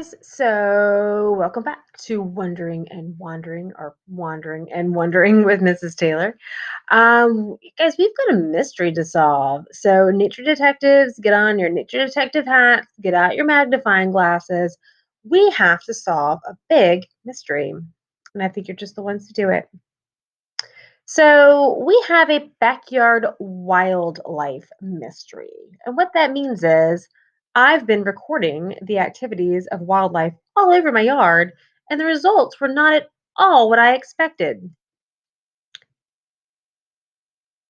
So, welcome back to Wondering and Wandering, or Wandering and Wondering with Mrs. Taylor. Guys, we've got a mystery to solve. So, nature detectives, get on your nature detective hats, get out your magnifying glasses. We have to solve a big mystery, and I think you're just the ones to do it. So, we have a backyard wildlife mystery. And what that means is I've been recording the activities of wildlife all over my yard, and the results were not at all what I expected.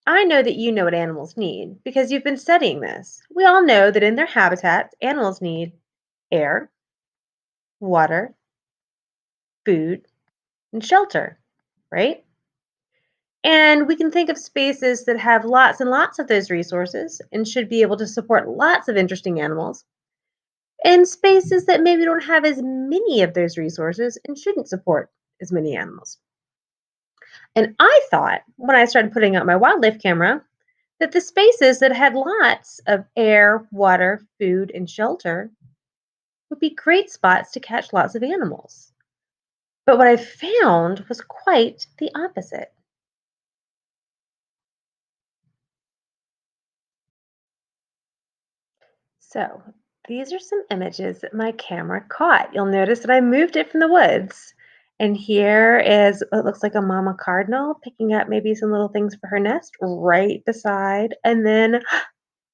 I know that you know what animals need because you've been studying this. We all know that in their habitats, animals need air, water, food, and shelter, right? And we can think of spaces that have lots and lots of those resources and should be able to support lots of interesting animals, and spaces that maybe don't have as many of those resources and shouldn't support as many animals. And I thought when I started putting out my wildlife camera that the spaces that had lots of air, water, food, and shelter would be great spots to catch lots of animals. But what I found was quite the opposite. So, these are some images that my camera caught. You'll notice that I moved it from the woods. And here is what looks like a mama cardinal picking up maybe some little things for her nest right beside, and then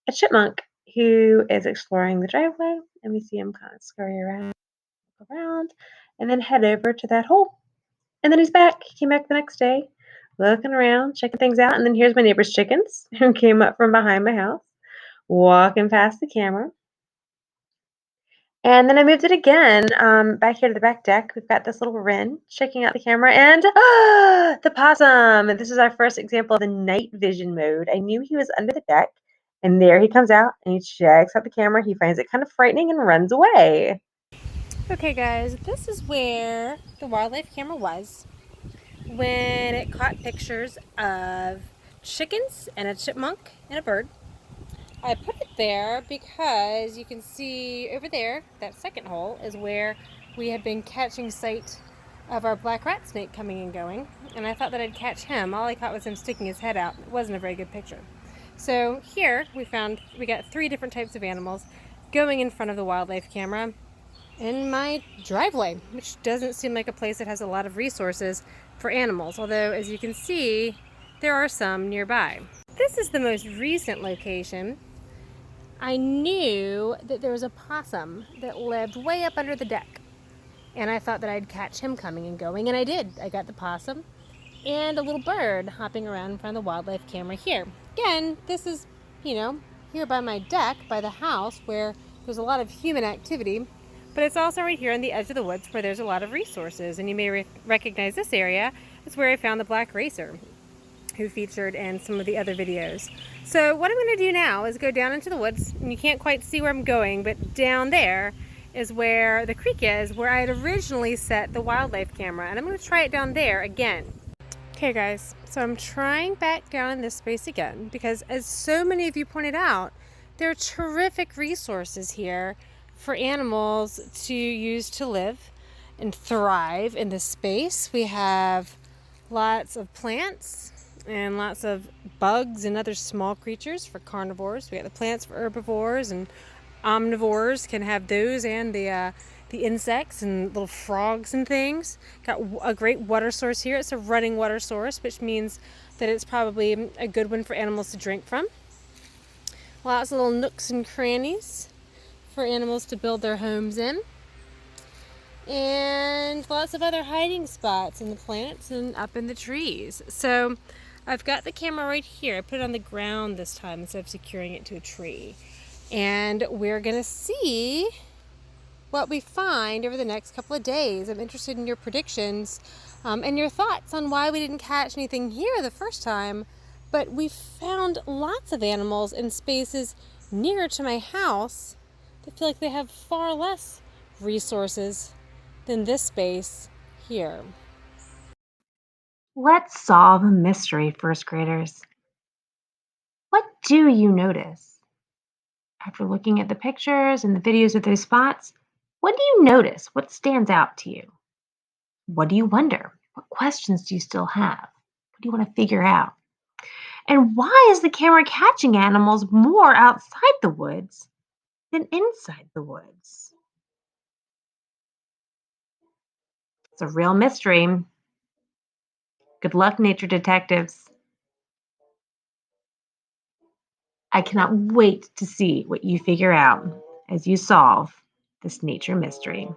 a chipmunk who is exploring the driveway. And we see him kind of scurry around, and then head over to that hole. And then he's back. He came back the next day, looking around, checking things out. And then here's my neighbor's chickens who came up from behind my house, walking past the camera. And then I moved it again, back here to the back deck. We've got this little wren checking out the camera, and the possum. And this is our first example of the night vision mode. I knew he was under the deck, and there he comes out and he checks out the camera. He finds it kind of frightening and runs away. Okay, guys, this is where the wildlife camera was when it caught pictures of chickens and a chipmunk and a bird. I put it there because you can see over there, that second hole is where we had been catching sight of our black rat snake coming and going, and I thought that I'd catch him. All I caught was him sticking his head out. It wasn't a very good picture. So here we got three different types of animals going in front of the wildlife camera in my driveway, which doesn't seem like a place that has a lot of resources for animals, although as you can see, there are some nearby. This is the most recent location. I knew that there was a possum that lived way up under the deck, and I thought that I'd catch him coming and going, and I did. I got the possum and a little bird hopping around in front of the wildlife camera here. Again, this is, you know, here by my deck, by the house, where there's a lot of human activity, but it's also right here on the edge of the woods where there's a lot of resources. And you may recognize this area as where I found the black racer, who featured in some of the other videos. So what I'm going to do now is go down into the woods, and you can't quite see where I'm going, but down there is where the creek is, where I had originally set the wildlife camera, and I'm going to try it down there again. Okay guys, so I'm trying back down in this space again because, as so many of you pointed out, there are terrific resources here for animals to use to live and thrive in this space. We have lots of plants and lots of bugs and other small creatures for carnivores. We got the plants for herbivores, and omnivores can have those, and the insects and little frogs and things. Got a great water source here. It's a running water source, which means that it's probably a good one for animals to drink from. Lots of little nooks and crannies for animals to build their homes in. And lots of other hiding spots in the plants and up in the trees. So I've got the camera right here. I put it on the ground this time instead of securing it to a tree. And we're gonna see what we find over the next couple of days. I'm interested in your predictions and your thoughts on why we didn't catch anything here the first time, but we found lots of animals in spaces nearer to my house that feel like they have far less resources than this space here. Let's solve a mystery, first graders. What do you notice? After looking at the pictures and the videos of those spots, What do you notice? What stands out to you? What do you wonder? What questions do you still have? What do you want to figure out? And why is the camera catching animals more outside the woods than inside the woods? It's a real mystery. Good luck, nature detectives. I cannot wait to see what you figure out as you solve this nature mystery.